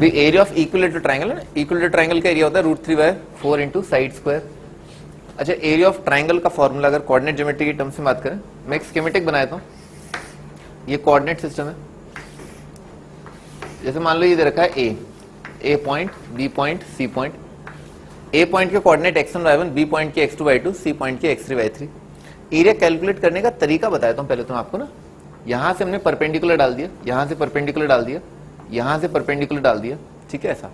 भी area of equilateral triangle है ना, इक्विलेटरल ट्राइंगल का एरिया होता है √3/4 इंटू साइड स्क्वायर। अच्छा, एरिया ऑफ ट्राइंगल का फॉर्मूला अगर कोऑर्डिनेट ज्योमेट्री की टर्म से बात करें, मैं एक स्कीमेटिक बनाया था, ये कोऑर्डिनेट सिस्टम है। जैसे मान लो ये दे रखा है A point, B point, C point. A point के coordinate x1 y1, B point के x2 y2, सी पॉइंट के x3 y3। एरिया कैलकुलेट करने का तरीका बताया था पहले तो आपको ना, यहां से हमने परपेंडिकुलर डाल दिया, यहां से परपेंडिकुलर डाल दिया, यहां से परपेंडिकुलर डाल दिया, ठीक है ऐसा।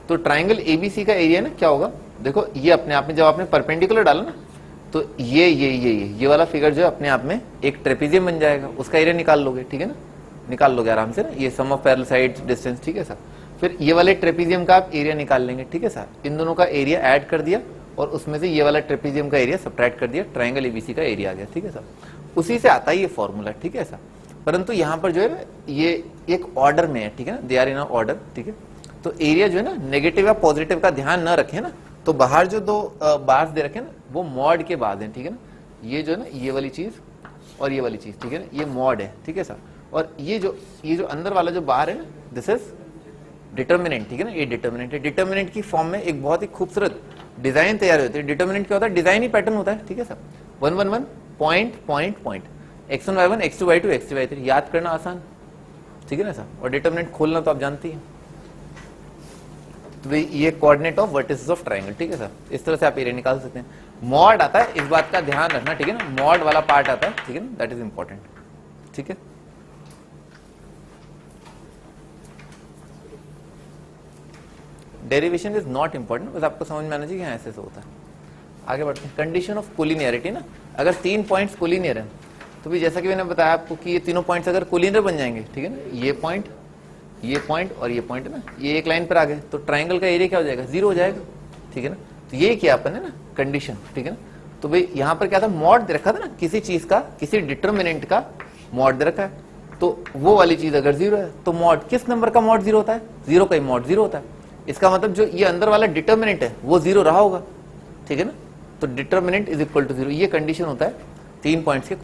तो ट्राइंगल एबीसी का एरिया ना क्या होगा, देखो ये अपने आप में जब आपने परपेंडिकुलर डाला ना, तो ये वाला फिगर जो है अपने आप में एक ट्रेपेजियम बन जाएगा, उसका एरिया निकाल लोगे, ठीक है ना, निकाल लोगे आराम से ना, ये सम ऑफ पैरेलल साइड्स डिस्टेंस, ठीक है सर। फिर ये वाले ट्रेपेजियम का आप एरिया निकाल लेंगे, ठीक है सर। इन दोनों का एरिया ऐड कर दिया और उसमें से ये वाला ट्रेपेजियम का एरिया सब्ट्रैक्ट कर दिया, ट्राइंगल एबीसी का एरिया आ गया, ठीक है सर। उसी से आता है ये फॉर्मूला, ठीक है सर। परंतु यहाँ पर जो है ना ये एक ऑर्डर में है, ठीक है ना, दे आर इन ऑर्डर, ठीक है। तो एरिया जो है ना नेगेटिव या पॉजिटिव का ध्यान न रखे ना, तो बाहर जो दो बार्स दे रखे ना वो मॉड के बाद हैं, ठीक है ना। ये जो है ना ये वाली चीज और ये वाली चीज, ठीक है ना, ये मॉड है, ठीक है सर। और ये जो अंदर वाला जो बार है ना, दिस इज डिटर्मिनेंट, ठीक है ना, ये डिटर्मिनेंट है। डिटर्मिनेंट की फॉर्म में एक बहुत ही खूबसूरत डिजाइन तैयार होती है। डिटर्मिनेंट क्या होता है, डिजाइन ही पैटर्न होता है, ठीक है sir. 1 1 1 point point point, x1 y1, x2 y2, x3 y3, याद करना आसान, ठीक है ना सर। और डिटर्मिनेंट खोलना तो आप जानती हैं। तो ये coordinate of vertices of triangle, ठीक है सर। इस तरह से आप एरिया निकाल सकते हैं। मॉड आता है, इस बात का ध्यान रखना, ठीक है ना, मॉड वाला पार्ट आता है, ठीक है ना, दैट इज इंपॉर्टेंट, ठीक है। डेरिवेशन इज नॉट इंपॉर्टेंट, बस आपको समझ में आना चाहिए ऐसे से होता है। आगे बढ़ते हैं। कंडीशन ऑफ कोलिनियरिटी ना, अगर 3 पॉइंट्स कोलिनियर है तो भी जैसा कि मैंने बताया आपको कि ये तीनों पॉइंट्स अगर कोलिनियर बन जाएंगे, ठीक है ना, ये पॉइंट और ये पॉइंट है ना, ये एक लाइन पर आ गए, तो ट्राइंगल का एरिया क्या हो जाएगा, 0 हो जाएगा, ठीक है ना। तो ये किया अपन है ना कंडीशन, ठीक है ना। तो भाई यहाँ पर क्या था, मॉड दे रखा था ना, किसी चीज का, किसी डिटर्मिनेंट का मॉड दे रखा है, तो वो वाली चीज अगर 0 है तो मॉड किस नंबर का मॉड 0 होता है, 0 का ही मॉड 0 होता है। इसका मतलब जो ये अंदर वाला डिटर्मिनेंट है वो 0 रहा होगा, ठीक है ना। तो डिटर्मिनेंट इज इक्वल टू 0, ये कंडीशन होता है 3 पॉइंट्स के